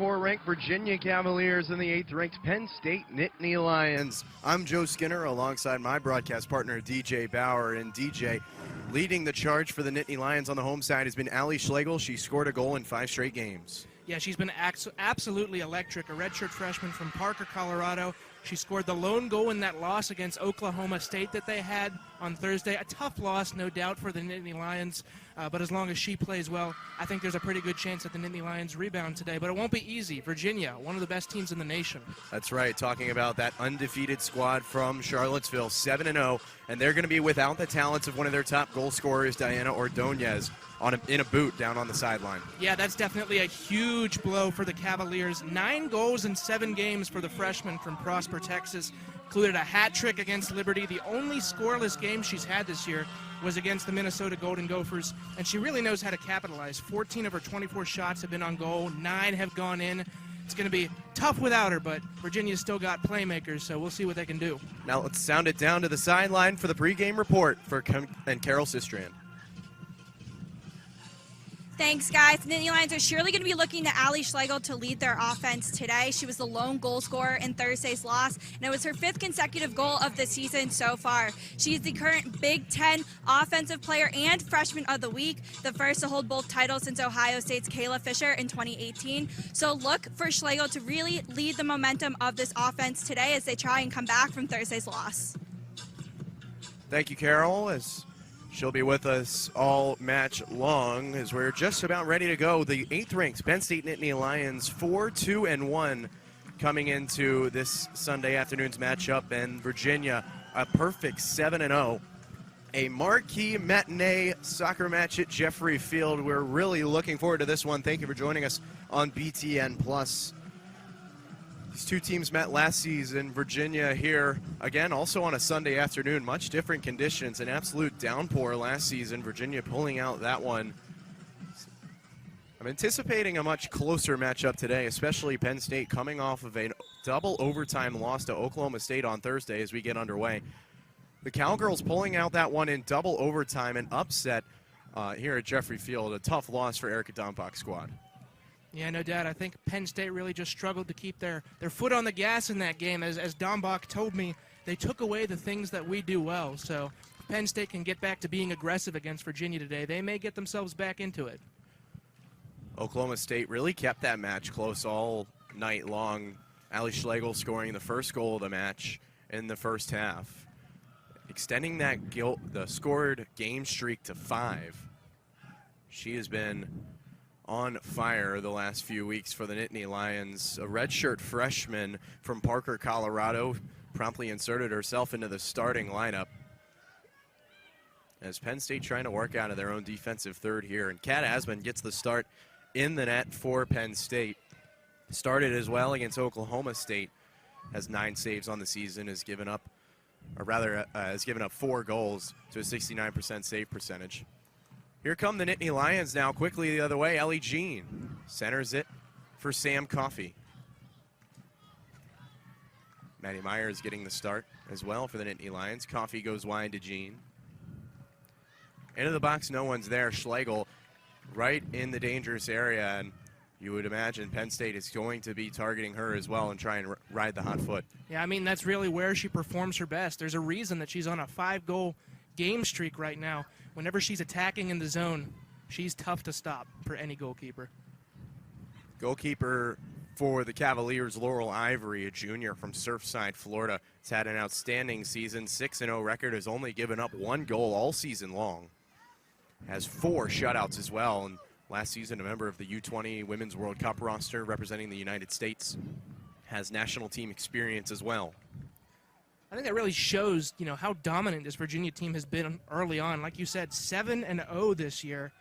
4th-ranked Virginia Cavaliers and the 8th-ranked Penn State Nittany Lions. I'm Joe Skinner alongside my broadcast partner DJ Bauer. And DJ, leading the charge for the Nittany Lions on the home side has been Allie Schlegel. She scored a goal in 5 straight games. Yeah, she's been absolutely electric, a redshirt freshman from Parker, Colorado. She scored the lone goal in that loss against Oklahoma State that they had on Thursday. A tough loss, no doubt, for the Nittany Lions, but as long as she plays well, I think there's a pretty good chance that the Nittany Lions rebound today, but it won't be easy. Virginia, one of the best teams in the nation. That's right, talking about that undefeated squad from Charlottesville, 7-0, and they're going to be without the talents of one of their top goal scorers, Diana Ordonez, in a boot down on the sideline. Yeah, that's definitely a huge blow for the Cavaliers. 9 goals in 7 games for the freshman from Prosper, Texas. Included a hat trick against Liberty. The only scoreless game she's had this year was against the Minnesota Golden Gophers, and she really knows how to capitalize. 14 of her 24 shots have been on goal. 9 have gone in. It's going to be tough without her, but Virginia's still got playmakers, so we'll see what they can do. Now let's sound it down to the sideline for the pregame report for Carol Sistrand. Thanks, guys. The Nittany Lions are surely going to be looking to Allie Schlegel to lead their offense today. She was the lone goal scorer in Thursday's loss, and it was her 5th consecutive goal of the season so far. She is the current Big Ten Offensive Player and Freshman of the Week, the first to hold both titles since Ohio State's Kayla Fisher in 2018. So look for Schlegel to really lead the momentum of this offense today as they try and come back from Thursday's loss. Thank you, Carol. As she'll be with us all match long as we're just about ready to go. The 8th-ranked Penn State Nittany Lions 4-2-1 coming into this Sunday afternoon's matchup, and Virginia a perfect 7-0. A marquee matinee soccer match at Jeffrey Field. We're really looking forward to this one. Thank you for joining us on BTN+. These two teams met last season. Virginia here again, also on a Sunday afternoon. Much different conditions. An absolute downpour last season. Virginia pulling out that one. I'm anticipating a much closer matchup today, especially Penn State coming off of a double overtime loss to Oklahoma State on Thursday as we get underway. The Cowgirls pulling out that one in double overtime, an upset here at Jeffrey Field. A tough loss for Erica Dompak's squad. Yeah, no doubt. I think Penn State really just struggled to keep their foot on the gas in that game. As Dombach told me, they took away the things that we do well. So if Penn State can get back to being aggressive against Virginia today, they may get themselves back into it. Oklahoma State really kept that match close all night long. Allie Schlegel scoring the first goal of the match in the first half, extending that the scored game streak to 5. She has been on fire the last few weeks for the Nittany Lions. A redshirt freshman from Parker, Colorado, promptly inserted herself into the starting lineup as Penn State trying to work out of their own defensive third here. And Kat Asman gets the start in the net for Penn State. Started as well against Oklahoma State, has 9 saves on the season, has given up 4 goals to a 69% save percentage. Here come the Nittany Lions now, quickly the other way. Ellie Jean centers it for Sam Coffey. Maddie Myers getting the start as well for the Nittany Lions. Coffey goes wide to Jean. Into the box, no one's there. Schlegel right in the dangerous area, and you would imagine Penn State is going to be targeting her as well and try and ride the hot foot. Yeah, I mean, that's really where she performs her best. There's a reason that she's on a 5-goal game streak right now. Whenever she's attacking in the zone, she's tough to stop for any goalkeeper. Goalkeeper for the Cavaliers, Laurel Ivory, a junior from Surfside, Florida. Has had an outstanding season, 6-0 record, has only given up 1 goal all season long. Has 4 shutouts as well, and last season a member of the U20 Women's World Cup roster representing the United States. Has national team experience as well. I think that really shows, how dominant this Virginia team has been early on. Like you said, 7-0 this year.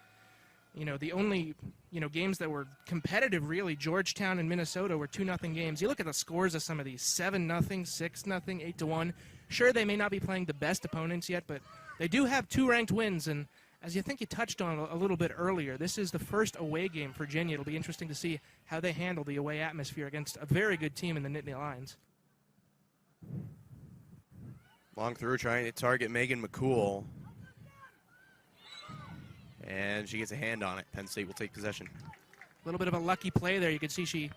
The only, games that were competitive, really, Georgetown and Minnesota were 2-0 games. You look at the scores of some of these, 7-0, 6-0, 8-1. Sure, they may not be playing the best opponents yet, but they do have 2 ranked wins. And as you think you touched on a little bit earlier, this is the first away game for Virginia. It'll be interesting to see how they handle the away atmosphere against a very good team in the Nittany Lions. Long through, trying to target Megan McCool. And she gets a hand on it. Penn State will take possession. A little bit of a lucky play there. You can see she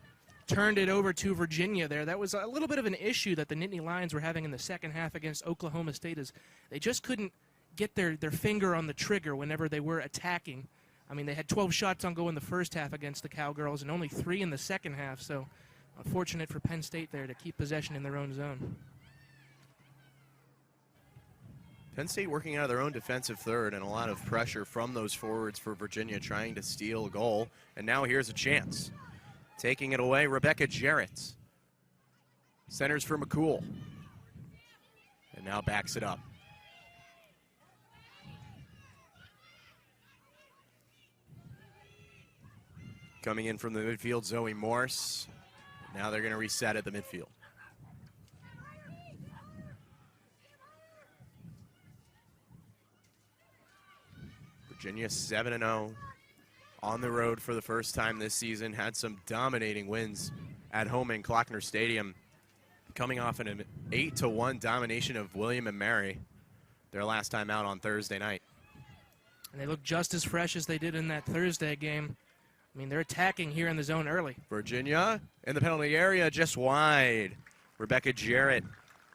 turned it over to Virginia there. That was a little bit of an issue that the Nittany Lions were having in the second half against Oklahoma State, is they just couldn't get their finger on the trigger whenever they were attacking. I mean, they had 12 shots on goal in the first half against the Cowgirls and only 3 in the second half, so unfortunate for Penn State there to keep possession in their own zone. Penn State working out of their own defensive third, and a lot of pressure from those forwards for Virginia trying to steal a goal. And now here's a chance. Taking it away, Rebecca Jarrett. Centers for McCool. And now backs it up. Coming in from the midfield, Zoe Morse. Now they're going to reset at the midfield. Virginia 7-0 on the road for the first time this season. Had some dominating wins at home in Klockner Stadium, coming off an 8-1 domination of William and Mary their last time out on Thursday night. And they look just as fresh as they did in that Thursday game. I mean, they're attacking here in the zone early. Virginia in the penalty area, just wide. Rebecca Jarrett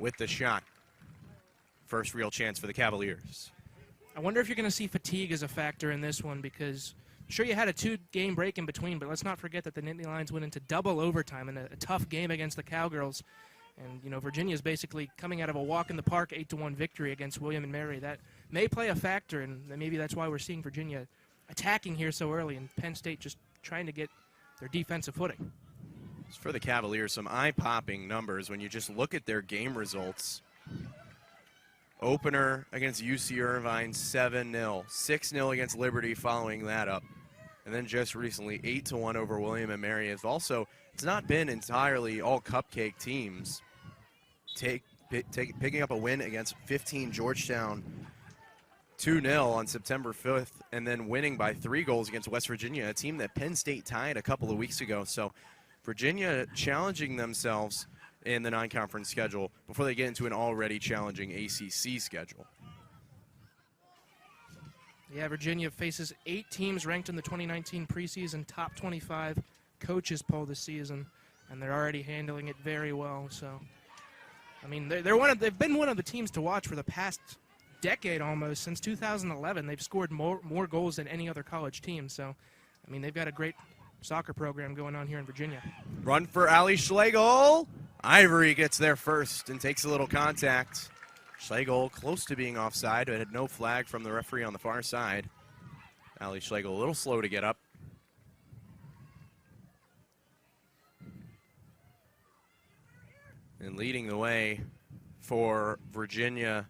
with the shot. First real chance for the Cavaliers. I wonder if you're going to see fatigue as a factor in this one, because sure you had a 2-game break in between, but let's not forget that the Nittany Lions went into double overtime in a tough game against the Cowgirls. And, you know, Virginia's basically coming out of a walk-in-the-park 8-1 victory against William and Mary. That may play a factor, and maybe that's why we're seeing Virginia attacking here so early and Penn State just trying to get their defensive footing. For the Cavaliers, some eye-popping numbers when you just look at their game results. Opener against UC Irvine, 7-0. 6-0 against Liberty following that up. And then just recently, 8-1 over William and Mary. It's not been entirely all cupcake teams. Picking up a win against 15 Georgetown, 2-0 on September 5th, and then winning by 3 goals against West Virginia, a team that Penn State tied a couple of weeks ago. So Virginia challenging themselves in the non-conference schedule before they get into an already challenging ACC schedule. Yeah, Virginia faces 8 teams ranked in the 2019 preseason top 25 coaches poll this season, and they're already handling it very well. So, I mean, they've been one of the teams to watch for the past decade almost. Since 2011, they've scored more goals than any other college team. So, I mean, they've got a great soccer program going on here in Virginia. Run for Ali Schlegel. Ivory gets there first and takes a little contact. Schlegel close to being offside, but had no flag from the referee on the far side. Ali Schlegel a little slow to get up. And leading the way for Virginia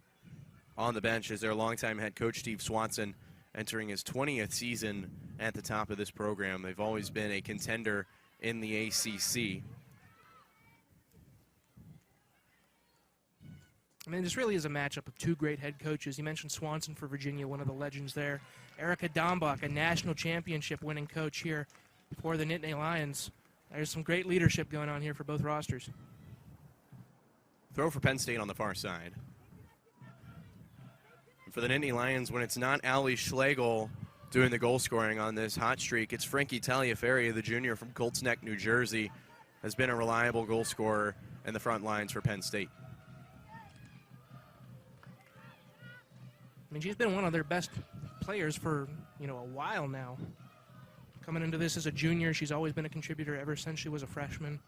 on the bench is their longtime head coach, Steve Swanson, entering his 20th season at the top of this program. They've always been a contender in the ACC. I mean, this really is a matchup of 2 great head coaches. You mentioned Swanson for Virginia, one of the legends there. Erica Dombach, a national championship winning coach here for the Nittany Lions. There's some great leadership going on here for both rosters. Throw for Penn State on the far side. And for the Nittany Lions, when it's not Ali Schlegel doing the goal scoring on this hot streak, it's Frankie Taliaferri, the junior from Colts Neck, New Jersey, has been a reliable goal scorer in the front lines for Penn State. I mean, she's been one of their best players for, a while now. Coming into this as a junior, she's always been a contributor ever since she was a freshman.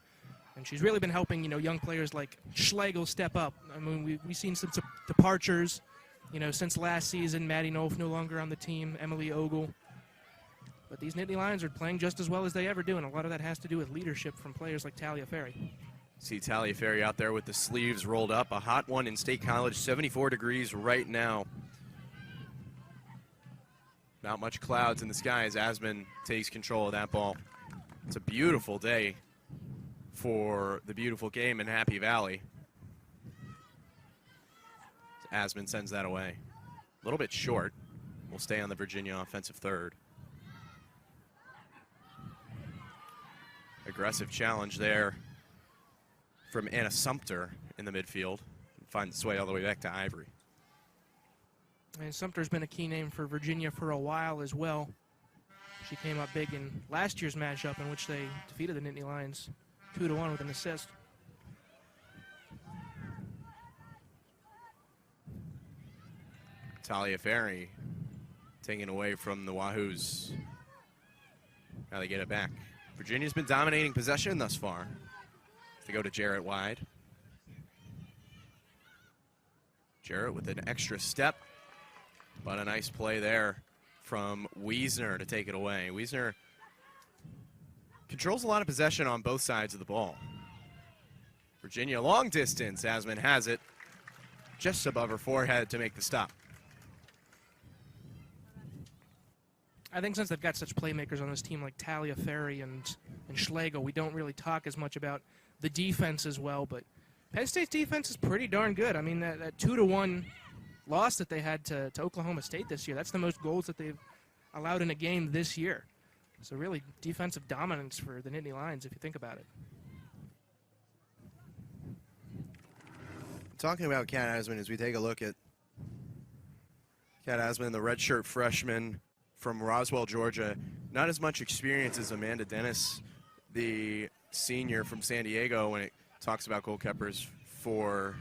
And she's really been helping, young players like Schlegel step up. I mean, we've seen some departures, since last season. Maddie Nolf no longer on the team, Emily Ogle. But these Nittany Lions are playing just as well as they ever do, and a lot of that has to do with leadership from players like Taliaferri. See Taliaferri out there with the sleeves rolled up. A hot one in State College, 74 degrees right now. Not much clouds in the sky as Asman takes control of that ball. It's a beautiful day for the beautiful game in Happy Valley. Asman sends that away. A little bit short. We'll stay on the Virginia offensive third. Aggressive challenge there from Anna Sumpter in the midfield. Finds its way all the way back to Ivory. And Sumpter's been a key name for Virginia for a while as well. She came up big in last year's matchup in which they defeated the Nittany Lions 2-1 with an assist. Taliaferri taken away from the Wahoos. Now they get it back. Virginia's been dominating possession thus far. They go to Jarrett wide. Jarrett with an extra step, but a nice play there from Wiesner to take it away. Wiesner controls a lot of possession on both sides of the ball. Virginia long distance. Asman has it just above her forehead to make the stop. I think since they've got such playmakers on this team like Taliaferri and Schlegel, we don't really talk as much about the defense as well, but Penn State's defense is pretty darn good. I mean, that 2-1 loss that they had to Oklahoma State this year, that's the most goals that they've allowed in a game this year. So really defensive dominance for the Nittany Lions if you think about it. Talking about Kat Asman as we take a look at Kat Asman, the redshirt freshman from Roswell, Georgia. Not as much experience as Amanda Dennis, the senior from San Diego, when it talks about goalkeepers for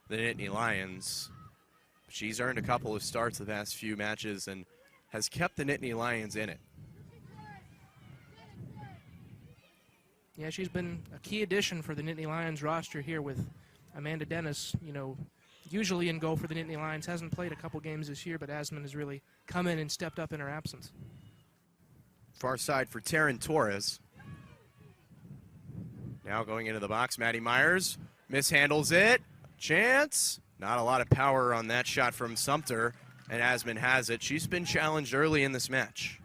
the Nittany Lions. She's earned a couple of starts the past few matches and has kept the Nittany Lions in it. Yeah, she's been a key addition for the Nittany Lions roster here with Amanda Dennis, you know, usually in goal for the Nittany Lions. Hasn't played a couple games this year, but Asman has really come in and stepped up in her absence. Far side for Taryn Torres. Now going into the box, Maddie Myers mishandles it. Chance. Not a lot of power on that shot from Sumpter, and Asman has it. She's been challenged early in this match.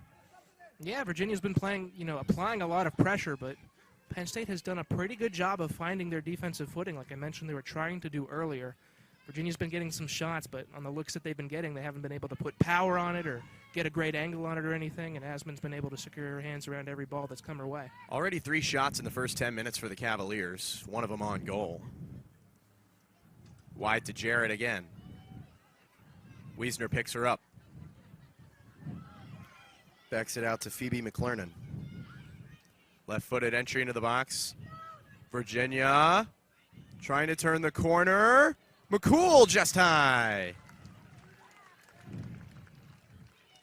Yeah, Virginia's been playing, you know, applying a lot of pressure, but Penn State has done a pretty good job of finding their defensive footing, like I mentioned they were trying to do earlier. Virginia's been getting some shots, but on the looks that they've been getting, they haven't been able to put power on it or get a great angle on it or anything, and Asman's been able to secure her hands around every ball that's come her way. Already 3 shots in the first 10 minutes for the Cavaliers, one of them on goal. Wide to Jarrett again. Wiesner picks her up. Backs it out to Phoebe McClernon. Left-footed entry into the box. Virginia trying to turn the corner. McCool just high.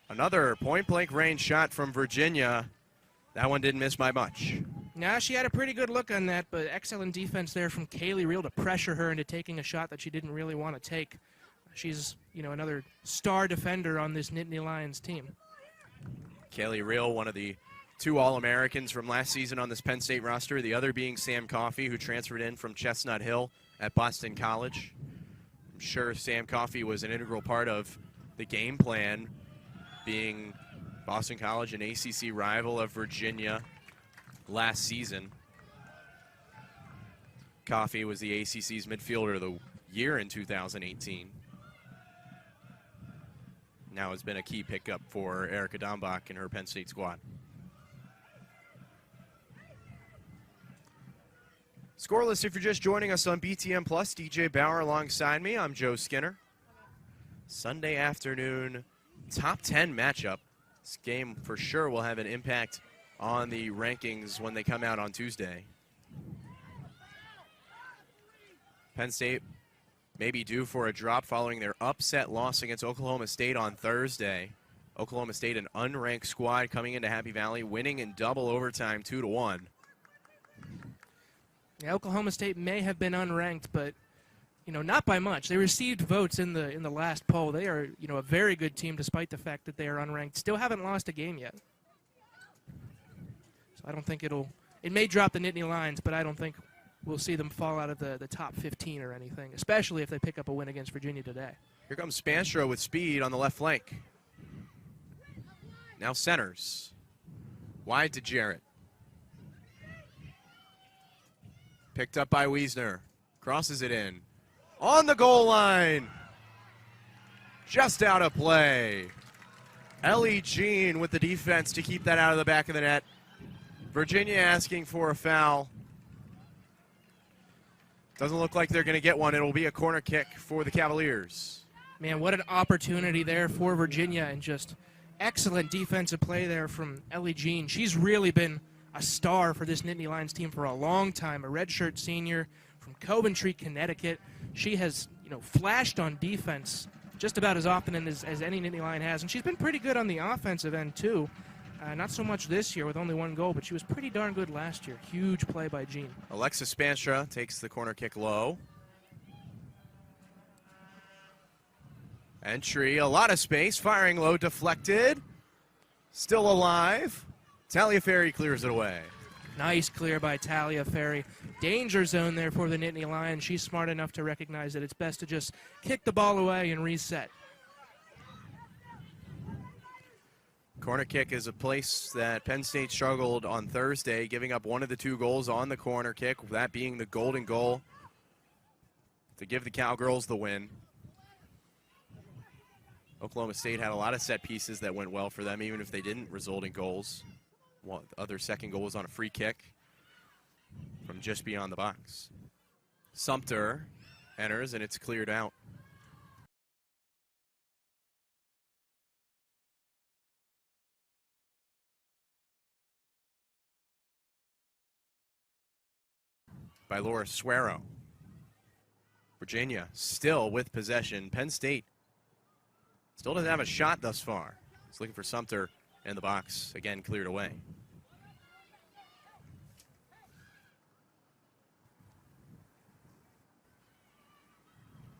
Another point-blank range shot from Virginia. That one didn't miss by much. Now she had a pretty good look on that, but excellent defense there from Kaylee Reel to pressure her into taking a shot that she didn't really want to take. She's, you know, another star defender on this Nittany Lions team. Kaylee Reel, one of the 2 All-Americans from last season on this Penn State roster, the other being Sam Coffey, who transferred in from Chestnut Hill at Boston College. I'm sure Sam Coffey was an integral part of the game plan, being Boston College, an ACC rival of Virginia last season. Coffey was the ACC's midfielder of the year in 2018. Now has been a key pickup for Erica Dombach and her Penn State squad. Scoreless, if you're just joining us on BTN Plus, DJ Bauer alongside me. I'm Joe Skinner. Sunday afternoon, top 10 matchup. This game for sure will have an impact on the rankings when they come out on Tuesday. Penn State may be due for a drop following their upset loss against Oklahoma State on Thursday. Oklahoma State, an unranked squad coming into Happy Valley, winning in double overtime 2-1. Yeah, Oklahoma State may have been unranked, but you know, not by much. They received votes in the last poll. They are, you know, a very good team despite the fact that they are unranked. Still haven't lost a game yet. So I don't think it may drop the Nittany Lions, but I don't think we'll see them fall out of the top 15 or anything, especially if they pick up a win against Virginia today. Here comes Spaanstra with speed on the left flank. Now centers. Wide to Jarrett. Picked up by Wiesner. Crosses it in. On the goal line. Just out of play. Ellie Jean with the defense to keep that out of the back of the net. Virginia asking for a foul. Doesn't look like they're going to get one. It'll be a corner kick for the Cavaliers. Man, what an opportunity there for Virginia, and just excellent defensive play there from Ellie Jean. She's really been a star for this Nittany Lions team for a long time, a redshirt senior from Coventry, Connecticut. She has, flashed on defense just about as often as any Nittany Lion has, and she's been pretty good on the offensive end too. Not so much this year with only one goal, but she was pretty darn good last year. Huge play by Jean. Alexis Spaanstra takes the corner kick low. Entry, a lot of space, firing low, deflected. Still alive. Taliaferri clears it away. Nice clear by Taliaferri. Danger zone there for the Nittany Lions. She's smart enough to recognize that it's best to just kick the ball away and reset. Corner kick is a place that Penn State struggled on Thursday, giving up one of the 2 goals on the corner kick, that being the golden goal to give the Cowgirls the win. Oklahoma State had a lot of set pieces that went well for them, even if they didn't result in goals. Well, the other second goal was on a free kick from just beyond the box. Sumpter enters, and it's cleared out. By Laura Suero. Virginia still with possession. Penn State still doesn't have a shot thus far. It's looking for Sumpter in the box. Again, cleared away.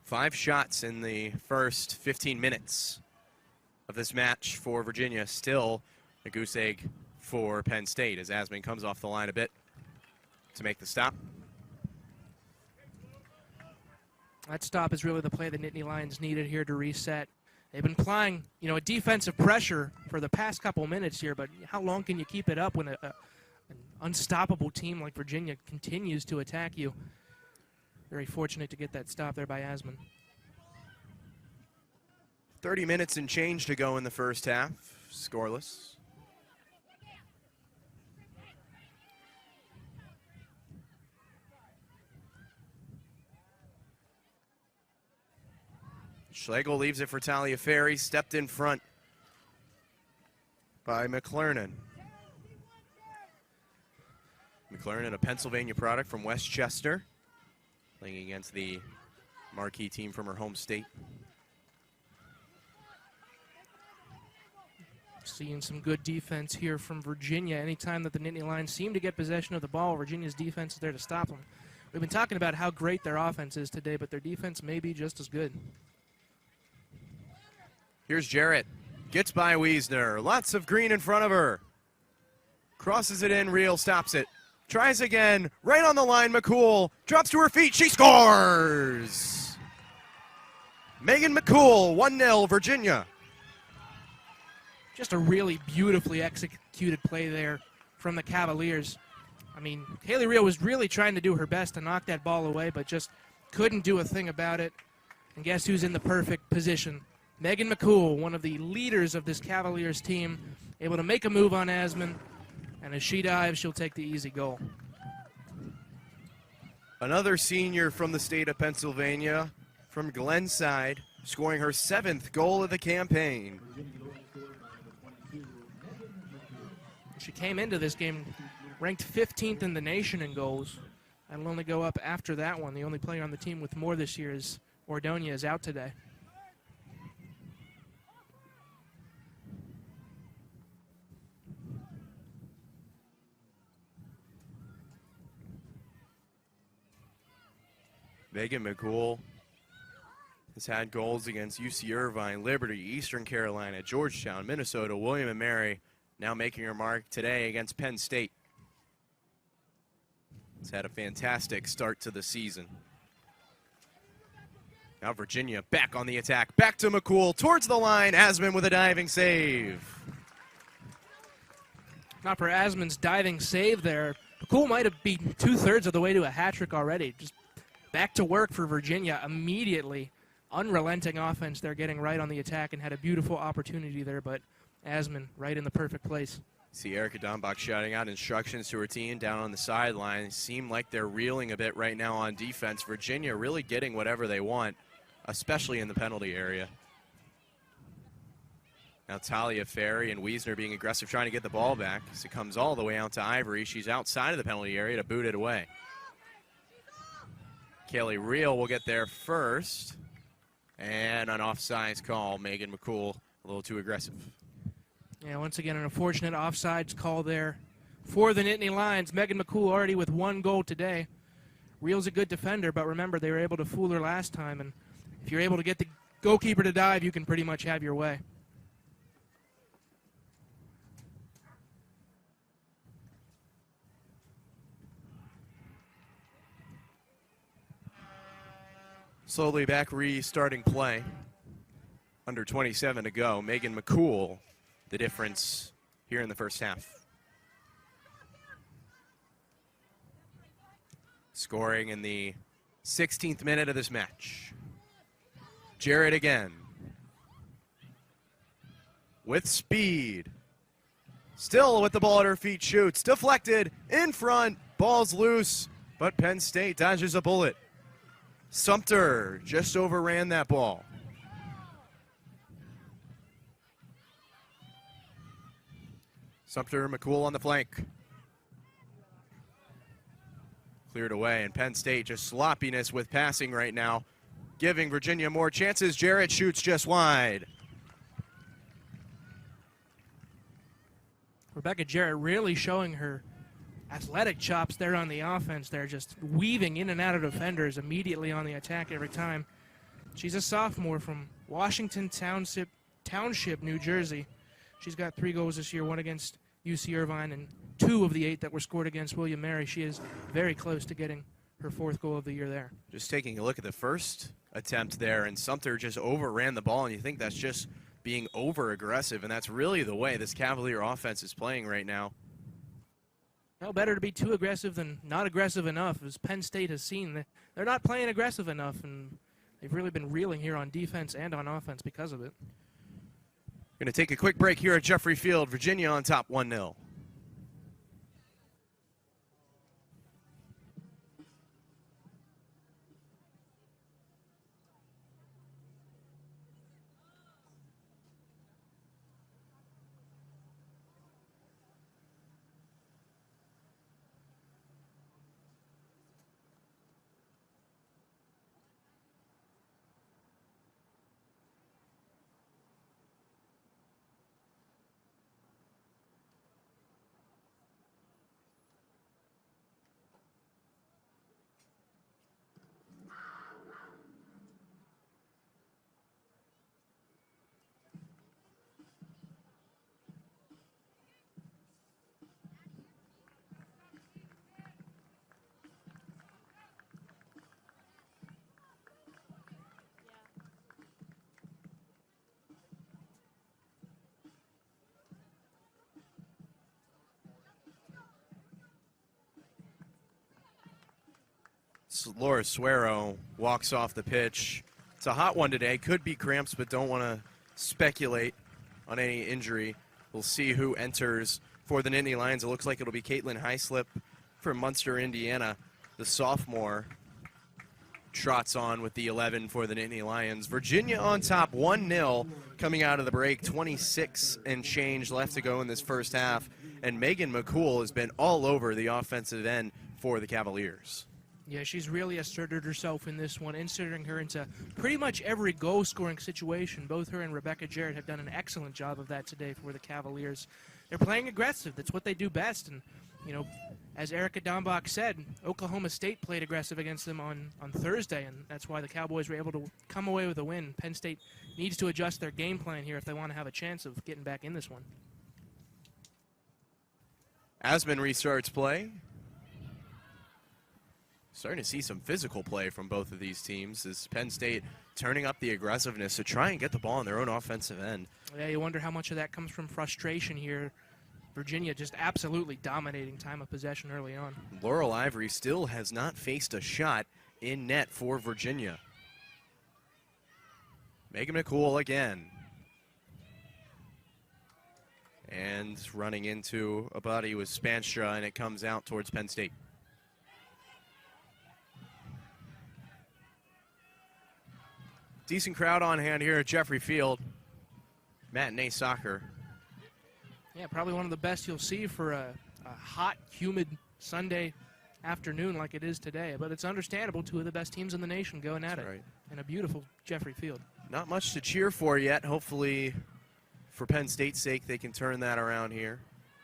Five shots in the first 15 minutes of this match for Virginia. Still a goose egg for Penn State as Asman comes off the line a bit to make the stop. That stop is really the play the Nittany Lions needed here to reset. They've been applying, a defensive pressure for the past couple minutes here, but how long can you keep it up when an unstoppable team like Virginia continues to attack you? Very fortunate to get that stop there by Asman. 30 minutes and change to go in the first half, scoreless. Schlegel leaves it for Taliaferri, stepped in front by McClernon. McClernon, a Pennsylvania product from Westchester, playing against the marquee team from her home state. Seeing some good defense here from Virginia. Anytime that the Nittany Lions seem to get possession of the ball, Virginia's defense is there to stop them. We've been talking about how great their offense is today, but their defense may be just as good. Here's Jarrett. Gets by Wiesner. Lots of green in front of her. Crosses it in. Reel stops it. Tries again. Right on the line. McCool drops to her feet. She scores! Megan McCool, 1-0 Virginia. Just a really beautifully executed play there from the Cavaliers. I mean, Haley Reel was really trying to do her best to knock that ball away, but just couldn't do a thing about it. And guess who's in the perfect position? Megan McCool, one of the leaders of this Cavaliers team, able to make a move on Asman, and as she dives, she'll take the easy goal. Another senior from the state of Pennsylvania, from Glenside, scoring her 7th goal of the campaign. She came into this game ranked 15th in the nation in goals. That'll only go up after that one. The only player on the team with more this year is Ordonia, is out today. Megan McCool has had goals against UC Irvine, Liberty, Eastern Carolina, Georgetown, Minnesota, William & Mary, now making her mark today against Penn State. It's had a fantastic start to the season. Now Virginia back on the attack. Back to McCool, towards the line. Asman with a diving save. Not for Asman's diving save there. McCool might have been 2/3 of the way to a hat trick already. Just back to work for Virginia immediately. Unrelenting offense. They're getting right on the attack and had a beautiful opportunity there, but Asman right in the perfect place. See Erica Dombach shouting out instructions to her team down on the sideline. Seem like they're reeling a bit right now on defense. Virginia really getting whatever they want, especially in the penalty area. Now Talia Ferry and Wiesner being aggressive, trying to get the ball back as it comes all the way out to Ivory. She's outside of the penalty area to boot it away. Kaylee Reel will get there first. And an offsides call. Megan McCool a little too aggressive. Yeah, once again, an unfortunate offsides call there for the Nittany Lions. Megan McCool already with 1 goal today. Reel's a good defender, but remember, they were able to fool her last time. And if you're able to get the goalkeeper to dive, you can pretty much have your way. Slowly back restarting play. Under 27 to go. Megan McCool, the difference here in the first half. Scoring in the 16th minute of this match. Jarrett again. With speed. Still with the ball at her feet, shoots. Deflected, in front, ball's loose, but Penn State dodges a bullet. Sumpter just overran that ball. Sumpter, McCool on the flank. Cleared away, and Penn State just sloppiness with passing right now, giving Virginia more chances. Jarrett shoots just wide. Rebecca Jarrett really showing her athletic chops there on the offense. They're just weaving in and out of defenders immediately on the attack every time. She's a sophomore from Washington Township, New Jersey. She's got 3 goals this year, 1 against UC Irvine and 2 of the 8 that were scored against William Mary. She is very close to getting her 4th goal of the year there. Just taking a look at the first attempt there, and Sumpter just overran the ball, and you think that's just being over-aggressive, and that's really the way this Cavalier offense is playing right now. No, better to be too aggressive than not aggressive enough, as Penn State has seen. They're not playing aggressive enough, and they've really been reeling here on defense and on offense because of it. Going to take a quick break here at Jeffrey Field. Virginia on top 1-0. Laura Suero walks off the pitch. It's a hot one today. Could be cramps, but don't want to speculate on any injury. We'll see who enters for the Nittany Lions. It looks like it'll be Caitlin Heislip from Munster, Indiana. The sophomore trots on with the 11 for the Nittany Lions. Virginia on top 1-0 coming out of the break. 26 and change left to go in this first half. And Megan McCool has been all over the offensive end for the Cavaliers. Yeah, she's really asserted herself in this one, inserting her into pretty much every goal-scoring situation. Both her and Rebecca Jarrett have done an excellent job of that today for the Cavaliers. They're playing aggressive. That's what they do best. And, you know, as Erica Dombach said, Oklahoma State played aggressive against them on Thursday, and that's why the Cowboys were able to come away with a win. Penn State needs to adjust their game plan here if they want to have a chance of getting back in this one. Asman restarts play. Starting to see some physical play from both of these teams as Penn State turning up the aggressiveness to try and get the ball on their own offensive end. Yeah, you wonder how much of that comes from frustration here. Virginia just absolutely dominating time of possession early on. Laurel Ivory still has not faced a shot in net for Virginia. Megan McCool again. And running into a body with Spaanstra, and it comes out towards Penn State. Decent crowd on hand here at Jeffrey Field. matinee soccer. Yeah, probably one of the best you'll see for a hot, humid Sunday afternoon like it is today. But it's understandable, two of the best teams in the nation going at it in a beautiful Jeffrey Field. Not much to cheer for yet. Hopefully, for Penn State's sake, they can turn that around here.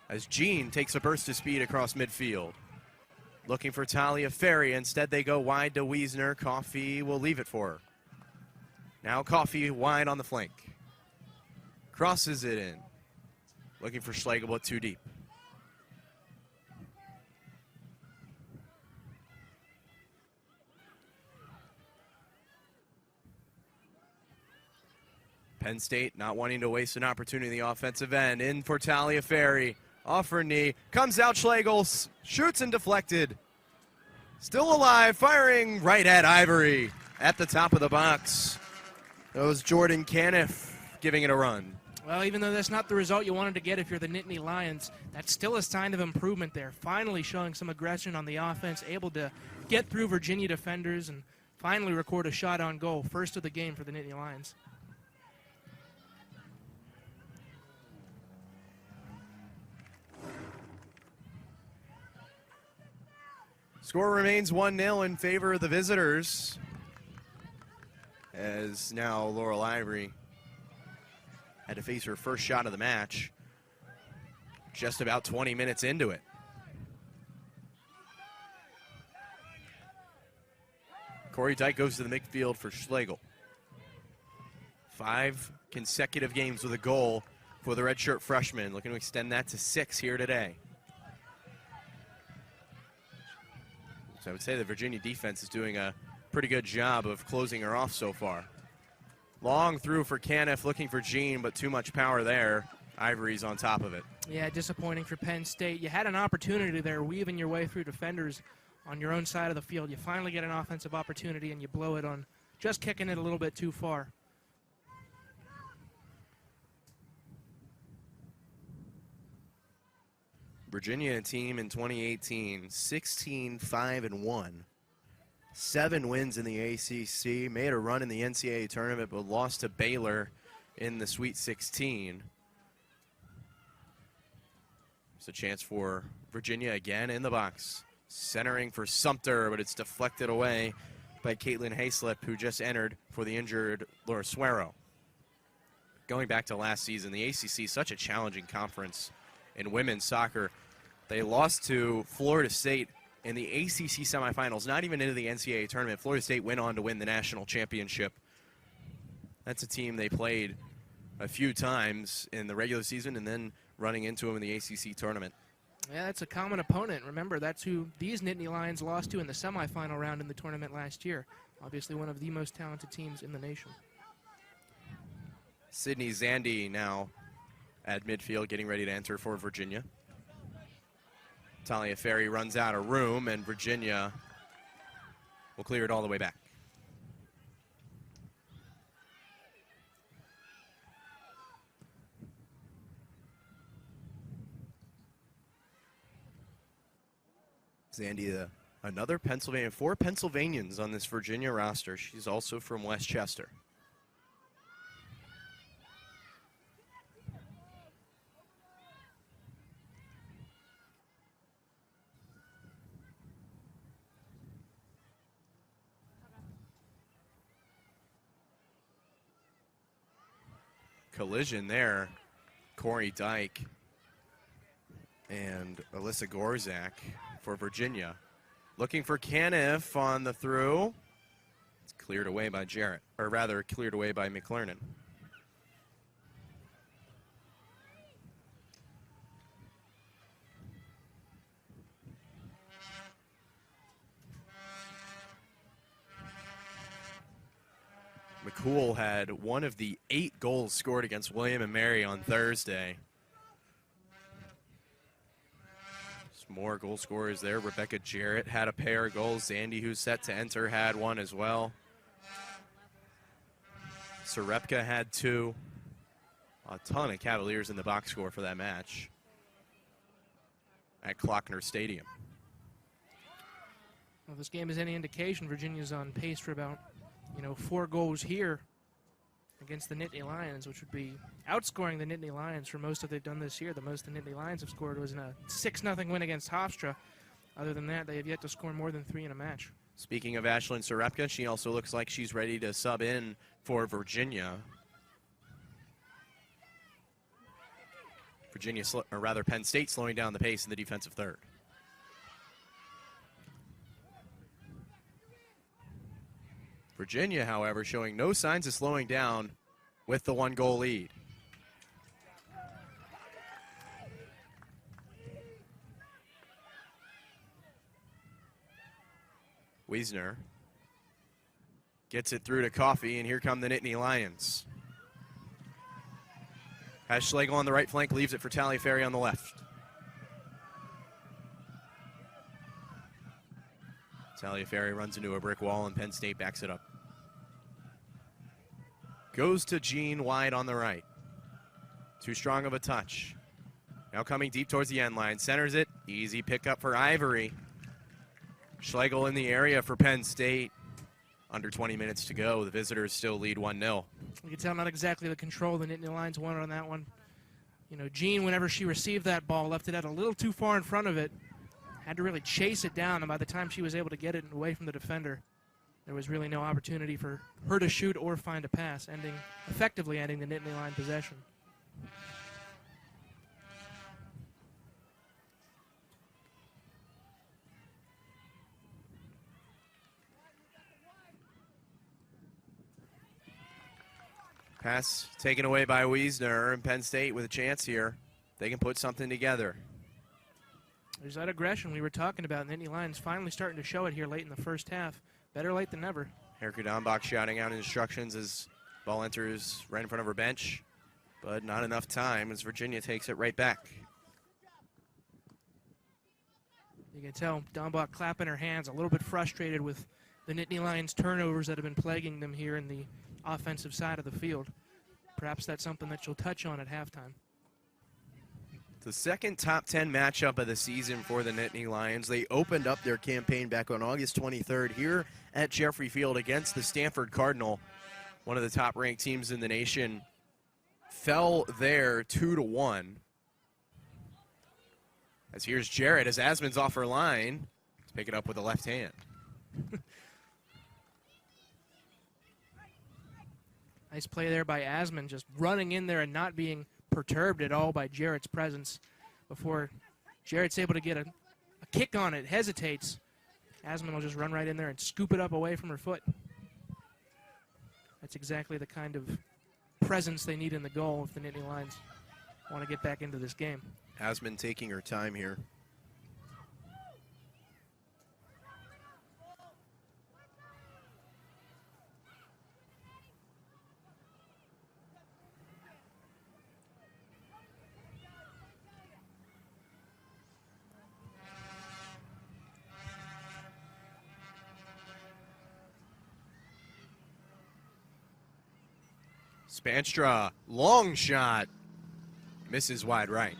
As Jean takes a burst of speed across midfield. Looking for Talia Ferry. Instead, they go wide to Wiesner. Coffey will leave it for her. Now Coffey wide on the flank. Crosses it in. Looking for Schlegel, but too deep. Penn State not wanting to waste an opportunity in the offensive end. In for Talia Ferry. Off her knee. Comes out Schlegel. Shoots and deflected. Still alive. Firing right at Ivory. At the top of the box. That was Jordan Caniff giving it a run. Well, even though that's not the result you wanted to get if you're the Nittany Lions, that's still a sign of improvement there. Finally showing some aggression on the offense, able to get through Virginia defenders and finally record a shot on goal. First of the game for the Nittany Lions. Score remains 1-0 in favor of the visitors. As now Laurel Ivory had to face her first shot of the match. Just about 20 minutes into it. Corey Dyke goes to the midfield for Schlegel. 5 consecutive games with a goal for the redshirt freshman. Looking to extend that to 6 here today. So I would say the Virginia defense is doing a pretty good job of closing her off so far. Long through for Caniff, looking for Jean, but too much power there. Ivory's on top of it. Yeah, disappointing for Penn State. You had an opportunity there, weaving your way through defenders on your own side of the field. You finally get an offensive opportunity, and you blow it on just kicking it a little bit too far. Virginia, a team in 2018, 16-5-1. 7 wins in the ACC, made a run in the NCAA tournament, but lost to Baylor in the Sweet 16. It's a chance for Virginia again in the box. Centering for Sumpter, but it's deflected away by Caitlin Hayslip, who just entered for the injured Laura Suero. Going back to last season, the ACC, such a challenging conference in women's soccer. They lost to Florida State in the ACC semifinals, not even into the NCAA tournament. Florida State went on to win the national championship. That's a team they played a few times in the regular season and then running into them in the ACC tournament. Yeah, that's a common opponent. Remember, that's who these Nittany Lions lost to in the semifinal round in the tournament last year. Obviously one of the most talented teams in the nation. Sydney Zandy now at midfield, getting ready to enter for Virginia. Talia Ferry runs out of room, and Virginia will clear it all the way back. Zandy, another Pennsylvania, 4 Pennsylvanians on this Virginia roster. She's also from Westchester. Collision there. Corey Dyke and Alyssa Gorzak for Virginia. Looking for Caniff on the through. It's cleared away by Jarrett, or rather cleared away by McClernon. McCool had one of the 8 goals scored against William & Mary on Thursday. Some more goal scorers there. Rebecca Jarrett had a pair of goals. Zandy, who's set to enter, had one as well. Serepka had 2. A ton of Cavaliers in the box score for that match at Klockner Stadium. Well, if this game is any indication, Virginia's on pace for about 4 goals here against the Nittany Lions, which would be outscoring the Nittany Lions for most of they've done this year. The most the Nittany Lions have scored was in a 6-0 win against Hofstra. Other than that, they have yet to score more than 3 in a match. Speaking of Ashlyn Sarepka, she also looks like she's ready to sub in for Virginia. Penn State slowing down the pace in the defensive third. Virginia, however, showing no signs of slowing down with the 1-goal lead. Wiesner gets it through to Coffey, and here come the Nittany Lions. Has Schlegel on the right flank, leaves it for Taliaferri on the left. Taliaferri runs into a brick wall, and Penn State backs it up. Goes to Jean wide on the right. Too strong of a touch. Now coming deep towards the end line. Centers it. Easy pickup for Ivory. Schlegel in the area for Penn State. Under 20 minutes to go. The visitors still lead 1-0. You can tell not exactly the control the Nittany Lions wanted on that one. You know, Jean, whenever she received that ball, left it out a little too far in front of it. Had to really chase it down, and by the time she was able to get it away from the defender, there was really no opportunity for her to shoot or find a pass, effectively ending the Nittany Lion possession. Pass taken away by Wiesner, and Penn State with a chance here. They can put something together. There's that aggression we were talking about. Nittany Lions finally starting to show it here late in the first half. Better late than never. Erica Dombach shouting out instructions as ball enters right in front of her bench, but not enough time as Virginia takes it right back. You can tell Dombach clapping her hands, a little bit frustrated with the Nittany Lions turnovers that have been plaguing them here in the offensive side of the field. Perhaps that's something that she'll touch on at halftime. The second top 10 matchup of the season for the Nittany Lions. They opened up their campaign back on August 23rd here at Jeffrey Field against the Stanford Cardinal, one of the top-ranked teams in the nation. Fell there 2-1. As here's Jarrett as Asman's off her line. Let's pick it up with the left hand. Nice play there by Asman, just running in there and not being perturbed at all by Jarrett's presence before Jarrett's able to get a kick on it, hesitates. Asman will just run right in there and scoop it up away from her foot. That's exactly the kind of presence they need in the goal if the Nittany Lions want to get back into this game. Asman taking her time here. Spaanstra, long shot, misses wide right.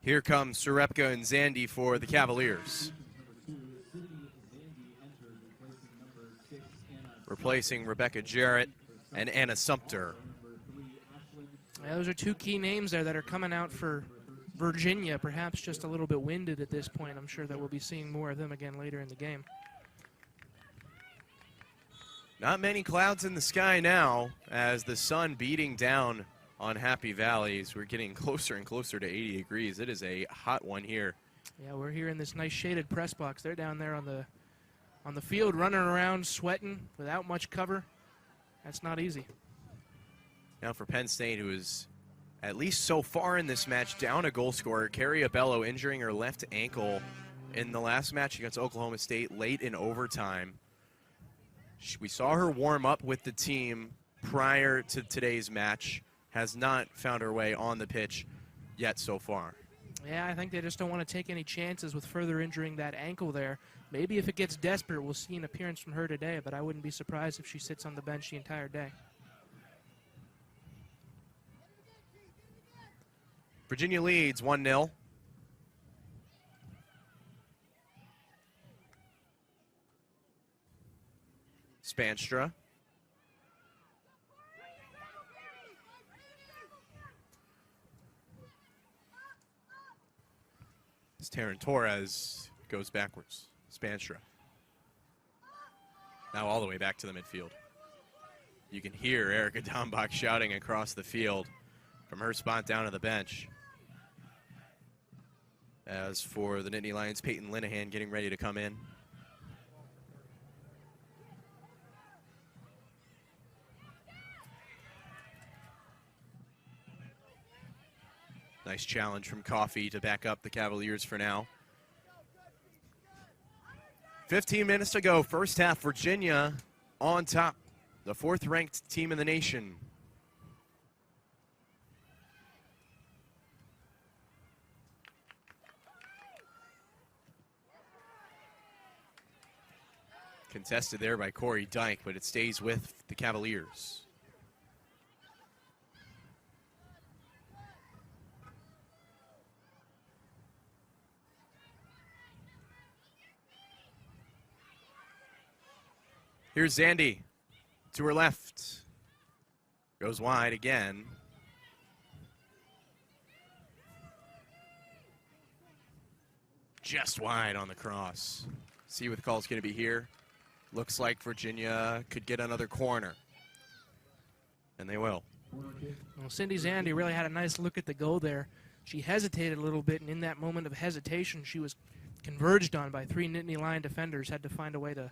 Here comes Sarepka and Zandi for the Cavaliers. Replacing Rebecca Jarrett and Anna Sumpter. Yeah, those are two key names there that are coming out for Virginia, perhaps just a little bit winded at this point. I'm sure that we'll be seeing more of them again later in the game. Not many clouds in the sky now as the sun beating down on Happy Valleys. We're getting closer and closer to 80 degrees. It is a hot one here. Yeah, we're here in this nice shaded press box. They're down there on the field running around, sweating without much cover. That's not easy. Now for Penn State, who is at least so far in this match down a goal scorer, Carrie Abello injuring her left ankle in the last match against Oklahoma State late in overtime. We saw her warm up with the team prior to today's match. Has not found her way on the pitch yet so far. Yeah, I think they just don't want to take any chances with further injuring that ankle there. Maybe if it gets desperate, we'll see an appearance from her today, but I wouldn't be surprised if she sits on the bench the entire day. Virginia leads 1-0. Spaanstra Torres goes backwards. Spaanstra. Now all the way back to the midfield. You can hear Erica Dombach shouting across the field from her spot down to the bench. As for the Nittany Lions, Peyton Linehan getting ready to come in. Nice challenge from Coffey to back up the Cavaliers for now. 15 minutes to go, first half. Virginia on top, the 4th ranked team in the nation. Contested there by Corey Dyke, but it stays with the Cavaliers. Here's Zandy to her left. Goes wide again. Just wide on the cross. See what the call's going to be here. Looks like Virginia could get another corner. And they will. Well, Cindy Zandy really had a nice look at the goal there. She hesitated a little bit, and in that moment of hesitation, she was converged on by 3 Nittany Lion defenders. Had to find a way to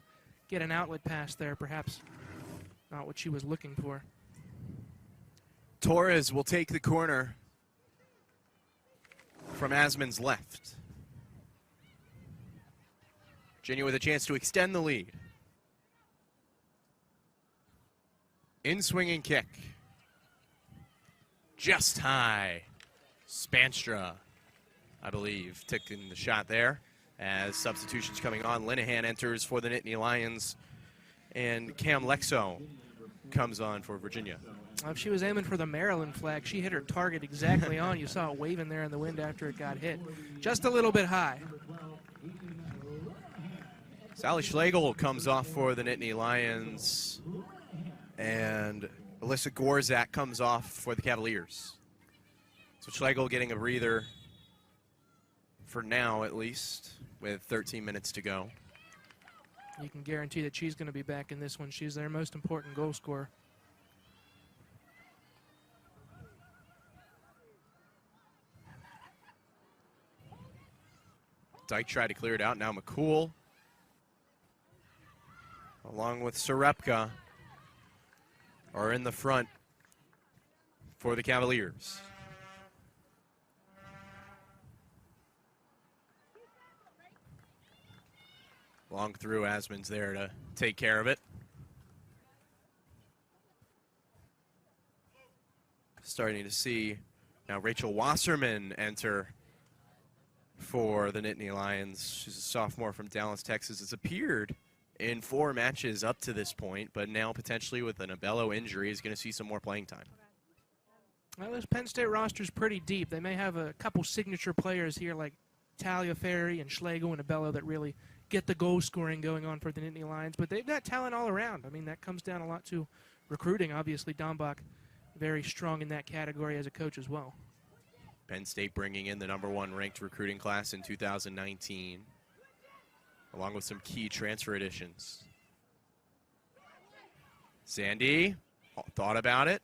get an outlet pass there, perhaps not what she was looking for. Torres will take the corner from Asman's left. Virginia with a chance to extend the lead. In-swinging kick. Just high. Spaanstra, I believe, taking the shot there. As substitutions coming on, Linehan enters for the Nittany Lions, and Cam Lexo comes on for Virginia. If she was aiming for the Maryland flag, she hit her target exactly on. You saw it waving there in the wind after it got hit. Just a little bit high. Sally Schlegel comes off for the Nittany Lions, and Alyssa Gorzak comes off for the Cavaliers. So Schlegel getting a breather for now, at least, with 13 minutes to go. You can guarantee that she's going to be back in this one. She's their most important goal scorer. Dyke tried to clear it out. Now McCool, along with Serepka, are in the front for the Cavaliers. Long through, Asman's there to take care of it. Starting to see now Rachel Wasserman enter for the Nittany Lions. She's a sophomore from Dallas, Texas. Has appeared in 4 matches up to this point, but now potentially with an Abello injury is going to see some more playing time. Well, this Penn State roster is pretty deep. They may have a couple signature players here like Talia Ferry and Schlegel and Abello that really get the goal scoring going on for the Nittany Lions, but they've got talent all around. I mean, that comes down a lot to recruiting. Obviously, Dombach very strong in that category as a coach as well. Penn State bringing in the #1 ranked recruiting class in 2019, along with some key transfer additions. Zandy thought about it,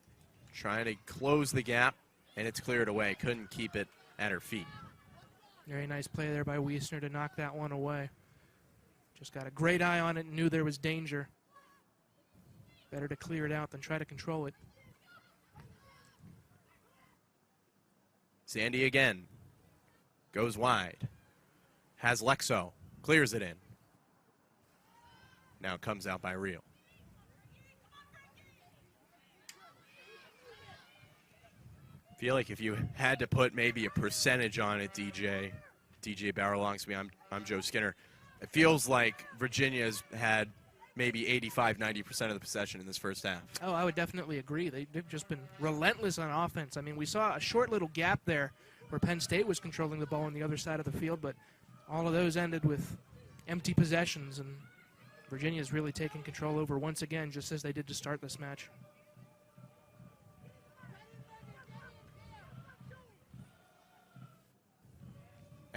trying to close the gap, and it's cleared away. Couldn't keep it at her feet. Very nice play there by Wiesner to knock that one away. Just got a great eye on it and knew there was danger. Better to clear it out than try to control it. Zandy again. Goes wide. Has Lexo. Clears it in. Now it comes out by Real. Feel like if you had to put maybe a percentage on it, DJ Bauer belongs to me. I'm Joe Skinner. It feels like Virginia's had maybe 85–90% of the possession in this first half. Oh, I would definitely agree. They've just been relentless on offense. I mean, we saw a short little gap there where Penn State was controlling the ball on the other side of the field, but all of those ended with empty possessions, and Virginia's really taken control over once again, just as they did to start this match.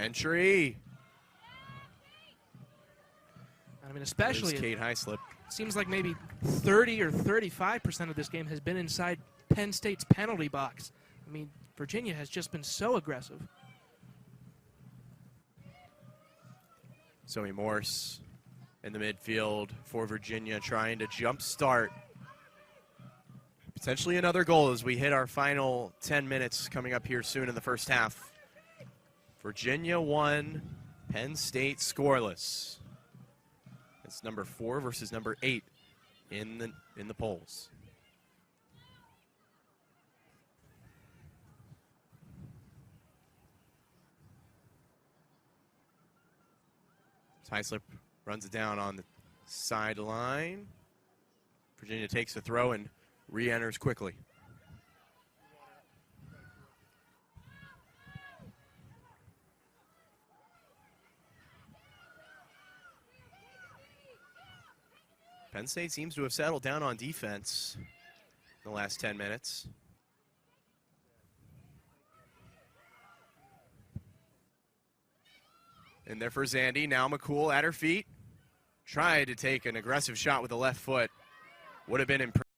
Entry. I mean, especially Kate Highslip. seems like maybe 30 or 35% of this game has been inside Penn State's penalty box. I mean, Virginia has just been so aggressive. Zoe Morse in the midfield for Virginia, trying to jump start. Potentially another goal as we hit our final 10 minutes coming up here soon in the first half. Virginia 1, Penn State scoreless. It's number 4 versus number 8 in the polls. Highslip runs it down on the sideline. Virginia takes the throw and re-enters quickly. Penn State seems to have settled down on defense in the last 10 minutes. And there for Zandy. Now McCool at her feet. Tried to take an aggressive shot with the left foot. Would have been impressive.